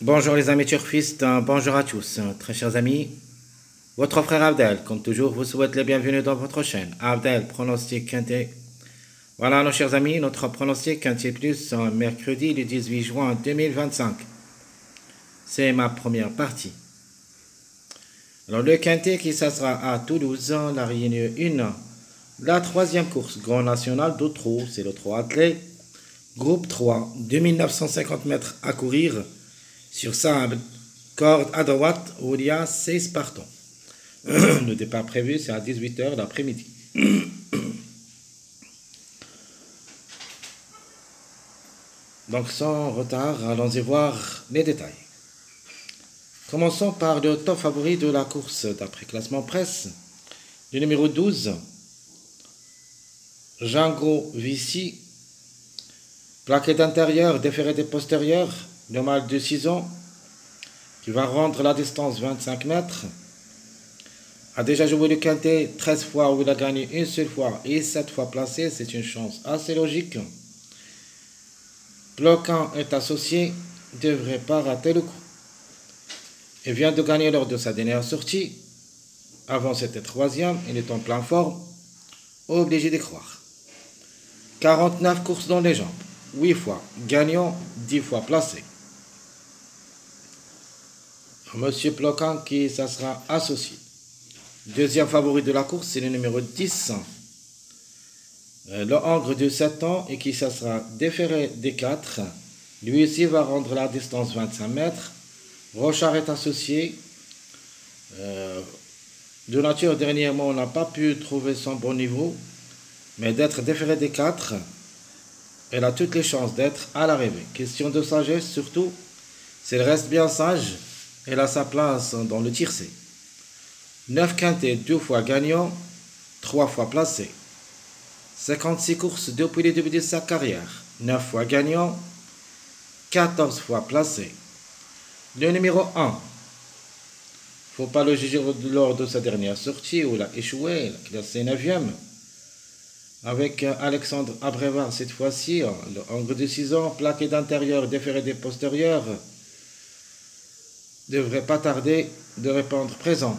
Bonjour les amis turfistes, bonjour à tous, très chers amis. Votre frère Abdel, comme toujours, vous souhaite la bienvenue dans votre chaîne. Abdel, pronostic quintet. Voilà nos chers amis, notre pronostic quintet plus mercredi le 18 juin 2025. C'est ma première partie. Alors le quintet qui s'assera à Toulouse, la Réunion 1. La troisième course, Grand National de Trot, c'est le 3 athlète. Groupe 3, 2950 mètres à courir. Sur sable, corde à droite où il y a 6 partants. Le départ prévu, c'est à 18 h l'après-midi. Donc sans retard, allons-y voir les détails. Commençons par le top favori de la course d'après classement presse. Le numéro 12, Django Vici, plaquette intérieure, déféré des postérieurs, le mâle de 6 ans, qui va rendre la distance 25 mètres, a déjà joué le quintet 13 fois où il a gagné une seule fois et 7 fois placé, c'est une chance assez logique. Bloquant est associé, ne devrait pas rater le coup. Il vient de gagner lors de sa dernière sortie, avant c'était troisième, il est en pleine forme, obligé d'y croire. 49 courses dans les jambes, 8 fois gagnant, 10 fois placé. Monsieur Ploquin qui ça sera associé. Deuxième favori de la course, c'est le numéro 10. Le Hongre de 7 ans et qui ça sera déféré des 4. Lui aussi va rendre la distance 25 mètres. Rochard est associé. De nature, dernièrement, on n'a pas pu trouver son bon niveau. Mais d'être déféré des 4, elle a toutes les chances d'être à l'arrivée. Question de sagesse surtout. Si elle reste bien sage, elle a sa place dans le tiercé. 9 quintets, 2 fois gagnant, 3 fois placé. 56 courses depuis le début de sa carrière, 9 fois gagnant, 14 fois placé. Le numéro 1, il ne faut pas le juger lors de sa dernière sortie où il a échoué, il a classé 9e. Avec Alexandre Abrévard cette fois-ci, le Hongre de 6 ans, plaqué d'intérieur, déféré des postérieurs, devrait pas tarder de répondre présent.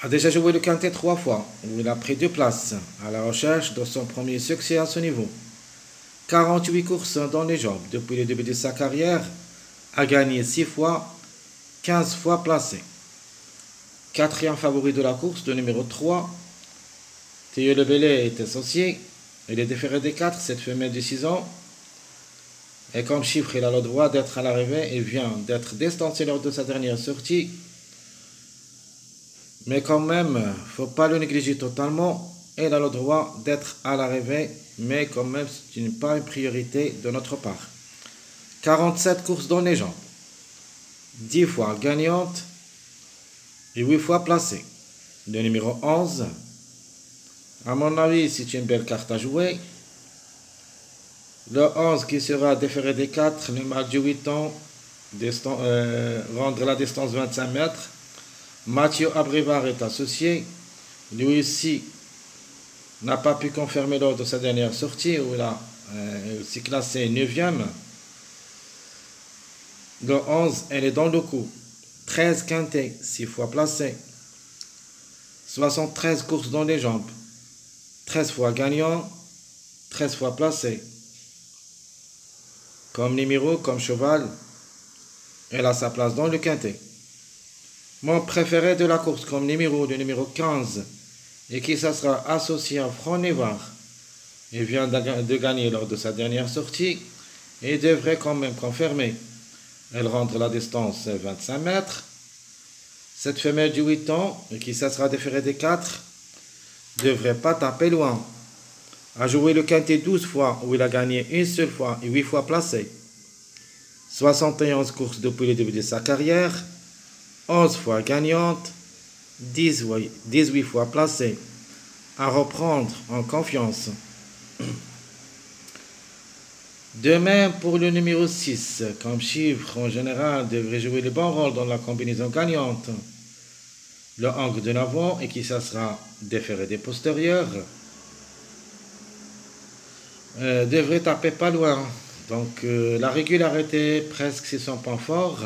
A déjà joué le quintet 3 fois, où il a pris 2 places, à la recherche de son premier succès à ce niveau. 48 courses dans les jambes depuis le début de sa carrière, a gagné 6 fois, 15 fois placé. Quatrième favori de la course, le numéro 3, Théo Le Bellet est associé, il est déféré des 4, cette femelle de 6 ans, et comme chiffre, il a le droit d'être à l'arrivée, il vient d'être distancé lors de sa dernière sortie. Mais quand même, il ne faut pas le négliger totalement. Il a le droit d'être à l'arrivée, mais quand même, ce n'est pas une priorité de notre part. 47 courses dans les jambes, 10 fois gagnante et 8 fois placée. Le numéro 11, à mon avis, c'est une belle carte à jouer. Le 11 qui sera déféré des 4, le mâle de 8 ans, rendre la distance 25 mètres. Mathieu Abrivard est associé. Lui aussi n'a pas pu confirmer lors de sa dernière sortie où il a aussi classé 9e. Le 11, elle est dans le coup. 13 quintets, 6 fois placé. 73 courses dans les jambes. 13 fois gagnant, 13 fois placé. Comme numéro, comme cheval, elle a sa place dans le quintet. Mon préféré de la course comme numéro, le numéro 15, et qui ça sera associé à Franc Névar. Il vient de gagner lors de sa dernière sortie et devrait quand même confirmer. Elle rentre la distance 25 mètres. Cette femelle de 8 ans, et qui ça sera déféré des 4, devrait pas taper loin. A joué le quintet 12 fois où il a gagné une seule fois et 8 fois placé. 71 courses depuis le début de sa carrière, 11 fois gagnante, 18 fois placée. À reprendre en confiance. De même pour le numéro 6, comme chiffre en général devrait jouer le bon rôle dans la combinaison gagnante. Le angle de l'avant et qui ça sera déféré des postérieurs. Devrait taper pas loin. Donc la régularité, presque c'est son point fort.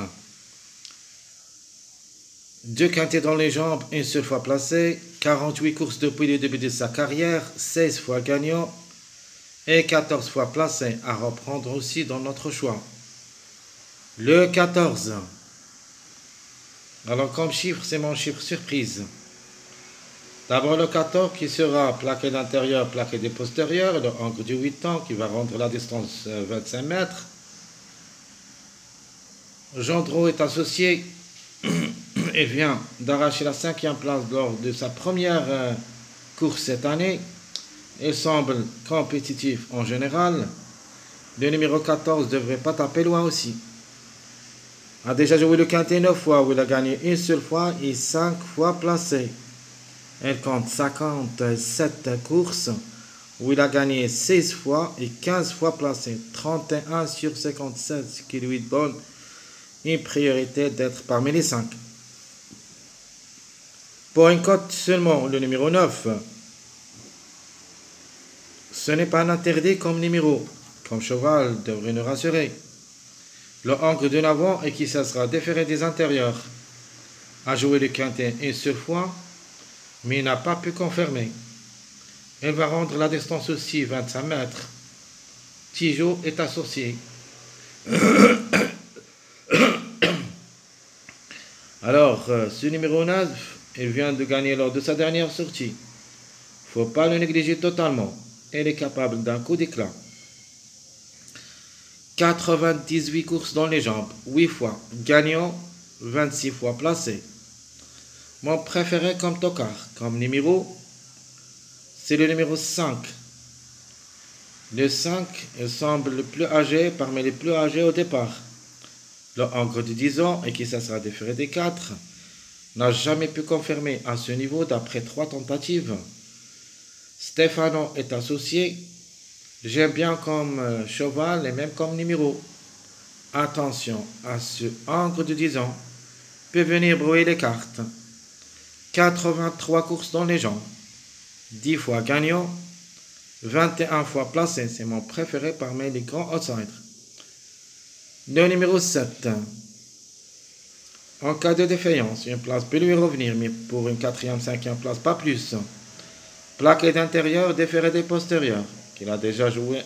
Deux quintés dans les jambes, une seule fois placé. 48 courses depuis le début de sa carrière, 16 fois gagnant et 14 fois placé à reprendre aussi dans notre choix. Le 14. Alors comme chiffre, c'est mon chiffre surprise. D'abord le 14 qui sera plaqué d'intérieur, plaqué de postérieur, le angle du 8 ans qui va rendre la distance 25 mètres. Gendreau est associé et vient d'arracher la 5e place lors de sa première course cette année. Il semble compétitif en général. Le numéro 14 ne devrait pas taper loin aussi. A déjà joué le quintet 9 fois où il a gagné une seule fois et 5 fois placé. Elle compte 57 courses où il a gagné 16 fois et 15 fois placé. 31 sur 57, ce qui lui donne une priorité d'être parmi les 5. Pour une cote seulement, le numéro 9. Ce n'est pas un interdit comme numéro. Comme cheval devrait nous rassurer. Le angle de l'avant et qui ça sera déféré des intérieurs. A joué le quintet une seule fois, mais il n'a pas pu confirmer. Elle va rendre la distance aussi 25 mètres. Tijo est associé. Alors, ce numéro 9, il vient de gagner lors de sa dernière sortie. Faut pas le négliger totalement. Elle est capable d'un coup d'éclat. 98 courses dans les jambes, 8 fois gagnant, 26 fois placé. Mon préféré comme tocard, comme numéro, c'est le numéro 5. Le 5, il semble le plus âgé parmi les plus âgés au départ. Le angle de 10 ans et qui ça sera déféré des 4, n'a jamais pu confirmer à ce niveau d'après 3 tentatives. Stefano est associé. J'aime bien comme cheval et même comme numéro. Attention à ce angle de 10 ans. Peut venir brouiller les cartes. 83 courses dans les jambes. 10 fois gagnant. 21 fois placé. C'est mon préféré parmi les grands outsiders. Le numéro 7. En cas de défaillance, une place peut lui revenir, mais pour une 4e, 5e place, pas plus. Plaqué d'intérieur, déféré des postérieurs, qu'il a déjà joué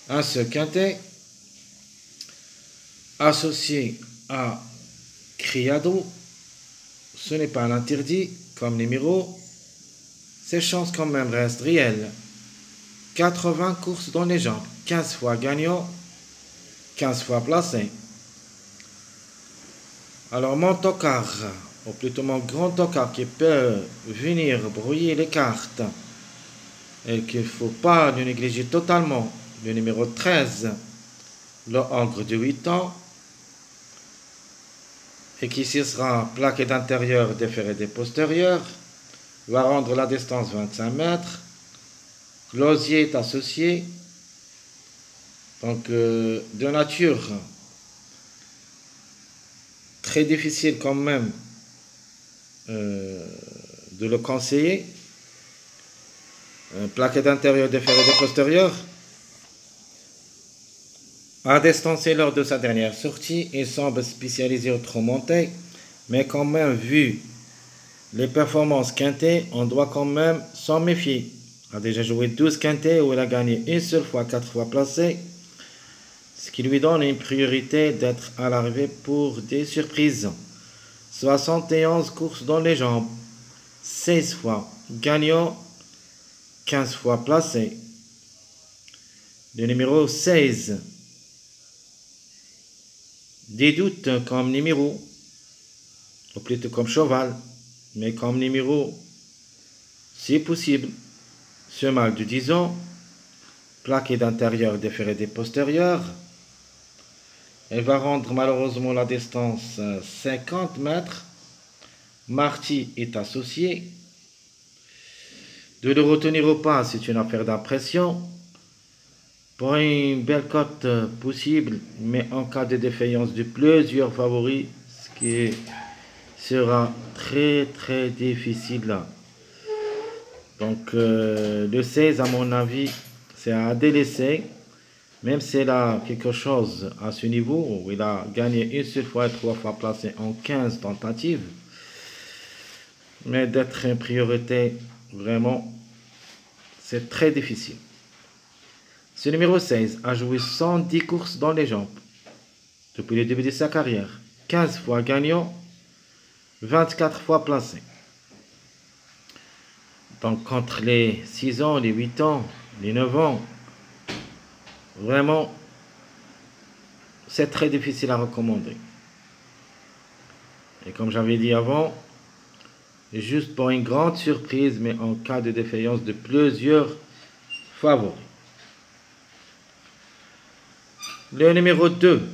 un seul quintet, associé à Criado. Ce n'est pas un interdit comme numéro. Ses chances quand même restent réelles. 80 courses dans les jambes, 15 fois gagnant, 15 fois placé. Alors mon tocard, ou plutôt mon grand tocard qui peut venir brouiller les cartes et qu'il ne faut pas le négliger totalement, le numéro 13, le angle de 8 ans, et qui ici sera plaqué d'intérieur déféré des postérieurs, va rendre la distance 25 mètres. Closier est associé, donc de nature très difficile quand même de le conseiller. Plaqué d'intérieur déféré des postérieurs. A distancé lors de sa dernière sortie, il semble spécialisé au trop monté, mais quand même vu les performances quintées, on doit quand même s'en méfier. Il a déjà joué 12 quintets où il a gagné une seule fois, 4 fois placé, ce qui lui donne une priorité d'être à l'arrivée pour des surprises. 71 courses dans les jambes, 16 fois gagnant, 15 fois placé. Le numéro 16. Des doutes comme numéro, ou plutôt comme cheval, mais comme numéro, si possible. Ce mâle de 10 ans, plaqué d'intérieur déféré des postérieurs. Elle va rendre malheureusement la distance 50 mètres. Marty est associé. De le retenir ou pas, c'est une affaire d'impression. Pour une belle cote possible, mais en cas de défaillance de plusieurs favoris, ce qui sera très très difficile. Donc le 16, à mon avis, c'est à délaisser. Même s'il a quelque chose à ce niveau, où il a gagné une seule fois et 3 fois placé en 15 tentatives, mais d'être une priorité, vraiment, c'est très difficile. Ce numéro 16 a joué 110 courses dans les jambes depuis le début de sa carrière. 15 fois gagnant, 24 fois placé. Donc entre les 6 ans, les 8 ans, les 9 ans, vraiment, c'est très difficile à recommander. Et comme j'avais dit avant, juste pour une grande surprise, mais en cas de défaillance de plusieurs favoris. Le numéro 2,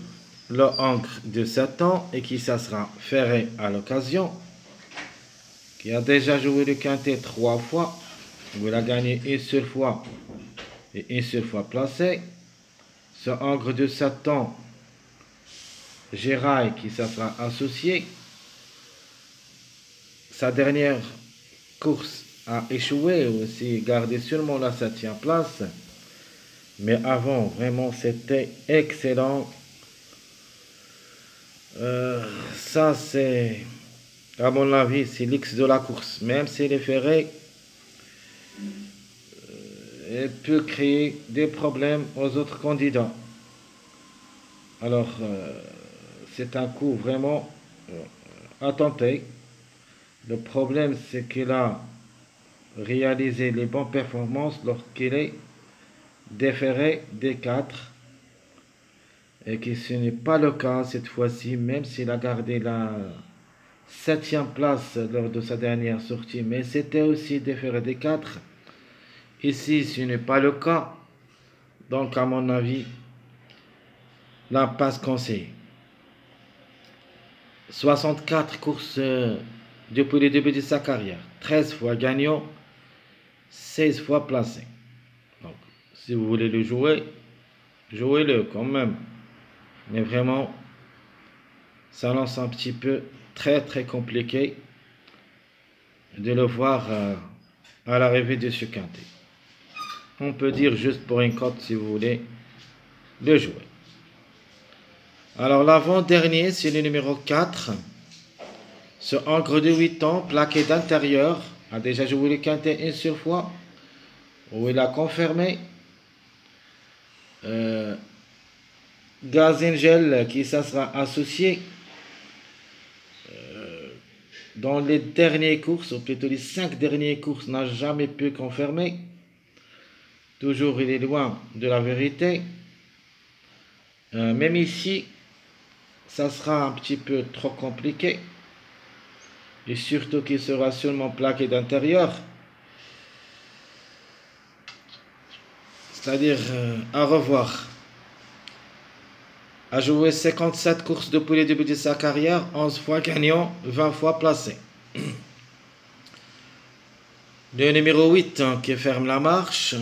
le Ancre de 7 ans et qui ça sera ferré à l'occasion, qui a déjà joué le quintet 3 fois, où il a gagné une seule fois et une seule fois placé. Ce Ancre de 7 ans, Gérail qui ça sera associé. Sa dernière course a échoué, aussi gardé seulement la 7e place. Mais avant, vraiment, c'était excellent. Ça, c'est, à mon avis, c'est l'X de la course. Même s'il est ferré, il peut créer des problèmes aux autres candidats. Alors, c'est un coup vraiment à tenter. Le problème, c'est qu'il a réalisé les bonnes performances lorsqu'il est déféré des 4 et que ce n'est pas le cas cette fois-ci, même s'il a gardé la 7e place lors de sa dernière sortie, mais c'était aussi déféré des 4. Ici, ce n'est pas le cas, donc à mon avis, la passe conseillée. 64 courses depuis le début de sa carrière, 13 fois gagnant, 16 fois placé. Donc, si vous voulez le jouer, jouez-le quand même. Mais vraiment, ça lance un petit peu très compliqué de le voir à l'arrivée de ce quintet. On peut dire juste pour une cote si vous voulez le jouer. Alors l'avant-dernier, c'est le numéro 4. Ce Ancre de 8 ans, plaqué d'intérieur, a déjà joué le quintet une seule fois, où il a confirmé. Gazengel qui ça sera associé dans les dernières courses, ou plutôt les 5 dernières courses, n'a jamais pu confirmer. Toujours il est loin de la vérité. Même ici, ça sera un petit peu trop compliqué. Et surtout qu'il sera seulement plaqué d'intérieur. C'est-à-dire à revoir. A joué 57 courses depuis le début de sa carrière, 11 fois gagnant, 20 fois placé. Le numéro 8 qui ferme la marche.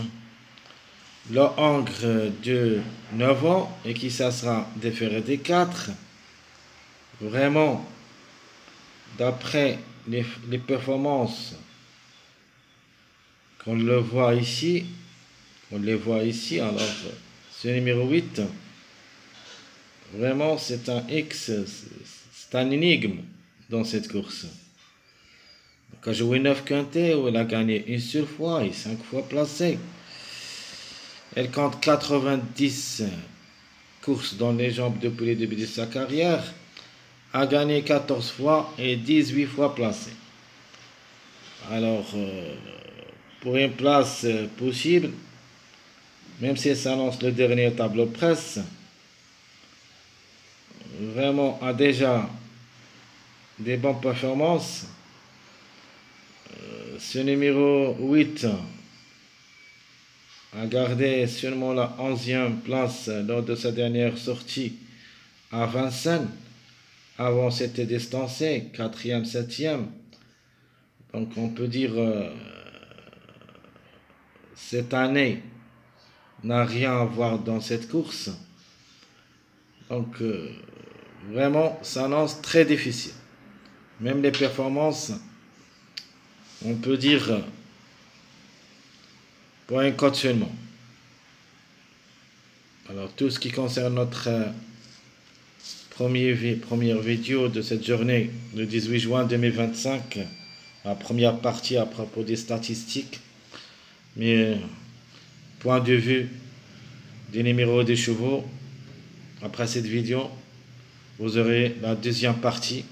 Le Ancre de 9 ans et qui ça sera déféré des 4. Vraiment, d'après les performances qu'on le voit ici, on les voit ici, alors ce numéro 8, vraiment c'est un X, c'est un énigme dans cette course. Donc, il a joué 9 quintets où il a gagné une seule fois et 5 fois placé. Elle compte 90 courses dans les jambes depuis le début de sa carrière, a gagné 14 fois et 18 fois placé. Alors, pour une place possible, même si ça annonce le dernier tableau de presse, vraiment a déjà des bonnes performances. Ce numéro 8 a gardé seulement la 11e place lors de sa dernière sortie à Vincennes. Avant, c'était distancé, 4e, 7e. Donc, on peut dire cette année n'a rien à voir dans cette course. Donc, vraiment, ça annonce très difficile. Même les performances, on peut dire pour un cote seulement. Alors tout ce qui concerne notre première vidéo de cette journée, le 18 juin 2025, la première partie à propos des statistiques, mais point de vue des numéros des chevaux. Après cette vidéo, vous aurez la deuxième partie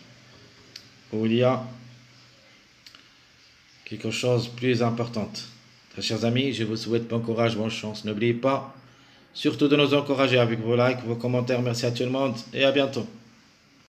où il y a quelque chose de plus important. Très chers amis, je vous souhaite bon courage, bonne chance. N'oubliez pas surtout de nous encourager avec vos likes, vos commentaires. Merci à tout le monde et à bientôt.